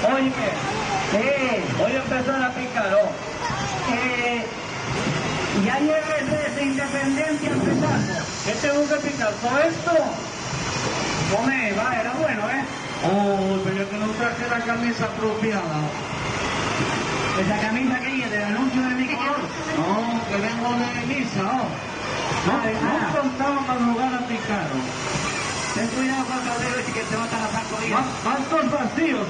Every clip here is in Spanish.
Oíme, voy a empezar a picar, ¿no? Ya llegues desde Independencia al Petazo. ¿Qué tengo que picar? ¿Todo esto? Come, va, era bueno, ¿eh? Oh, pero yo que no traje la camisa apropiada. ¿Esa camisa que es del anuncio de mi color? No, que vengo de misa, ¿no? No contaba madrugar a picar. Ten cuidado con el caldero ese que te matan a Franco Díaz. Estos vacíos,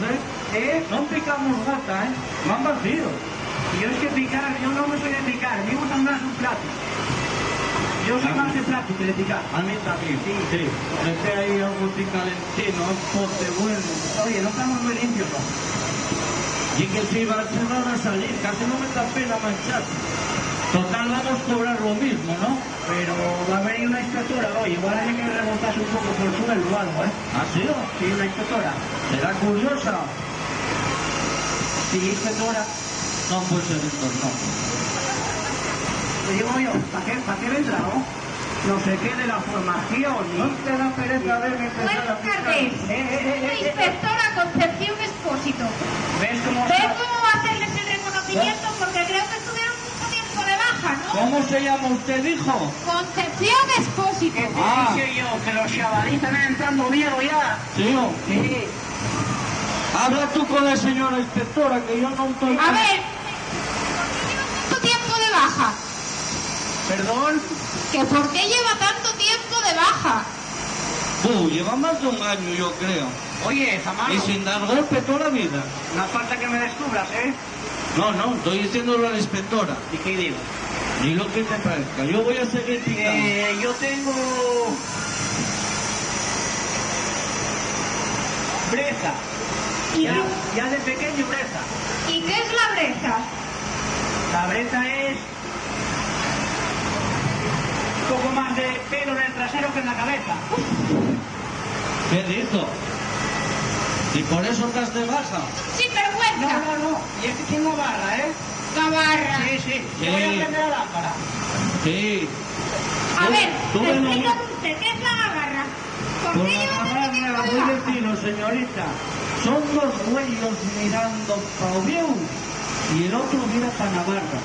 ¿eh? No picamos gota, ¿eh? Van vacíos. Y yo es que picar, yo no me soy de picar, me gusta más un plato. Yo soy más de plato que de picar. A mí también, sí. Dejé ahí algo calentino, un pote bueno. Oye, no estamos muy limpios, ¿no? Y que si va a cerrar a salir, casi no me da pena mancharse. Total, vamos a cobrar lo mismo, ¿no? Pero va a venir una inspectora, oye, igual hay que remontarse un poco por el suelo o algo, ¿eh? ¿Ah, sí? Sí, una inspectora. ¿Será curiosa? Sí, inspectora. No, pues entonces no. Te digo yo, ¿para qué vendrá, no? No sé qué de la formación, ¿No ¿no? te da pereza verme empezar a Buenas picar? tardes. Inspectora Concepción Expósito. ¿Ves cómo Vengo a hacerles el reconocimiento porque creo que estuvieron mucho tiempo de baja, ¿no? ¿Cómo se llama usted, hijo? Concepción Expósito. ¿Qué te dije yo? Que los chavalíes están entrando viejo ya. Tío, Sí. habla tú con la señora inspectora, que yo no estoy... A ver, ¿por qué lleva tanto tiempo de baja? ¿Perdón? ¿Que por qué lleva tanto tiempo de baja? Lleva más de un año, yo creo. Oye, Zamaro, Y sin dar golpe toda la vida. no falta que me descubras, ¿eh? No, estoy diciéndolo a la inspectora. ¿Y qué digo? Ni lo que te parezca, yo voy a seguir picando. Yo tengo... Breza. Ya de pequeño breza. ¿Y qué es la breza? La breza es... un poco más de pelo en el trasero que en la cabeza. ¿Qué dijo? ¿Y por eso estás de baja? Sin vergüenza. No. Y es que tengo barra, ¿eh? Gabarra. Sí. Yo voy a prender la lámpara. Sí. A ver, Tú me lo- explícame usted, ¿qué es la gabarra? ¿Por Por qué la lleva tanto tiempo camarra, de muy baja? vecino, señorita. Son dos güeyos mirando para Oviedo y el otro mira para Navarra.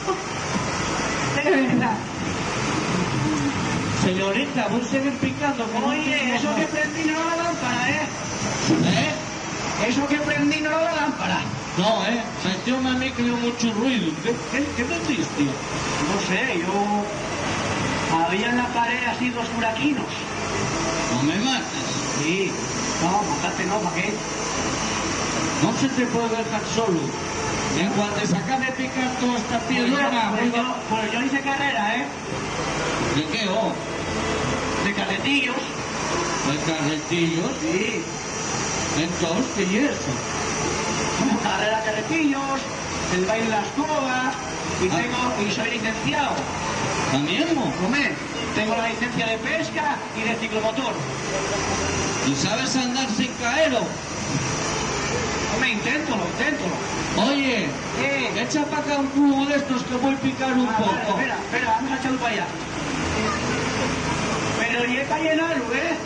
De verdad. Señorita, voy a seguir picando. que no Oye, tengo eso más. que prendí no era la lámpara, ¿eh? ¿Eh? Eso que prendí no era la lámpara. No, metióme a mí que dio mucho ruido. ¿Qué metiste? No sé, yo... Había en la pared así dos buraquinos. No me mates. Sí. No, matarte no, ¿para qué? No se te puede dejar solo. En cuanto se acabe de picar toda esta piedrona, Pues yo hice carrera, ¿eh? ¿de qué? De cadetillos. De carretillos. Sí. Entonces, ¿qué es eso? Carrera de carretillos, el baile de la escoba, y soy licenciado. ¿También? Hombre, tengo la licencia de pesca y de ciclomotor. ¿Y sabes andar sin caer? Hombre, inténtalo. Oye, echa para acá un cubo de estos que voy a picar un Vale, poco. espera, vamos a echarlo para allá. Pero y para llenarlo, ¿eh?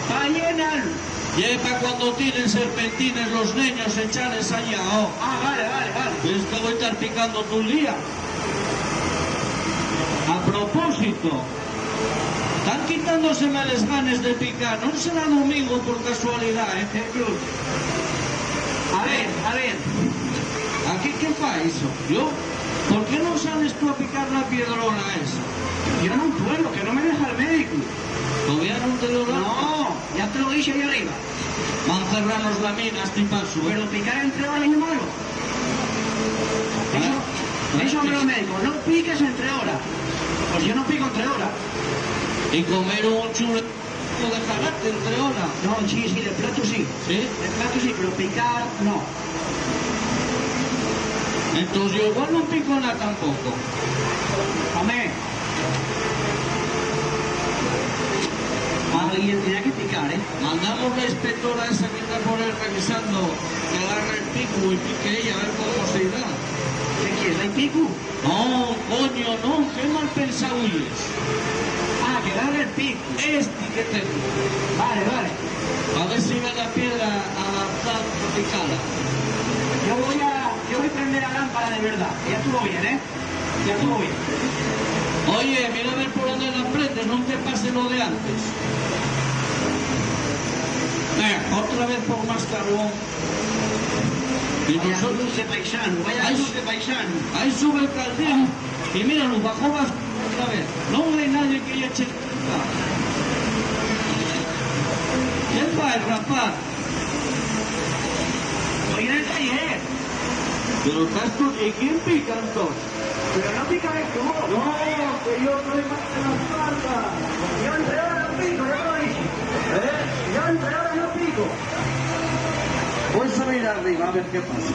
Para llenarlo. Y para cuando tienen serpentines los niños echarles allá, Ah, vale. Es que voy a estar picando todo el día. A propósito, están quitándoseme las ganas de picar. No será domingo por casualidad, ¿eh? A ver. ¿Aquí qué fa eso? ¿Yo? ¿Por qué no sales tú a picar la piedrona esa? Yo no puedo, que no me deja el médico. ¿Todavía no te lo dan? No, ya te lo dije ahí arriba. Van a cerrarnos la mina, este paso, Pero picar entre horas es malo. Eso me lo médico, no piques entre horas. Pues yo no pico entre horas. Y comer un chulo de jalarte entre horas. No, sí, de plato sí. ¿Sí? De plato sí, pero picar no. Entonces yo igual no pico nada tampoco. Amén. Alguien tenía que picar, ¿eh? Mandamos la inspectora esa que está por ahí revisando que agarre el pico y pique ella a ver cómo se irá. ¿Qué quieres, la pico? No, coño, no, qué mal pensado es. Ah, que agarre el pico. Este que tengo. Vale. A ver si ve la piedra adaptada picada. Yo voy a prender la lámpara de verdad. Ya estuvo bien, ¿eh? Ya estuvo bien. Oye, mira a ver por dónde la prendes, no te pase lo de antes. Venga, otra vez por más carbón. Y Vaya nosotros... luz de paisano, vaya Ahí- luz de paisano. Ahí sube el caldero y mira, nos bajó más otra vez. No hay nadie que eche el ¿qué fue, rapaz? Estoy en el taller. Pero estás con... ¿Y quién pica entonces? Pero no picaré tú. No, que yo soy más de la espalda. Yo entre ahora no pico, ya lo dije. Yo entre ahora no pico. Voy a subir arriba a ver qué pasa.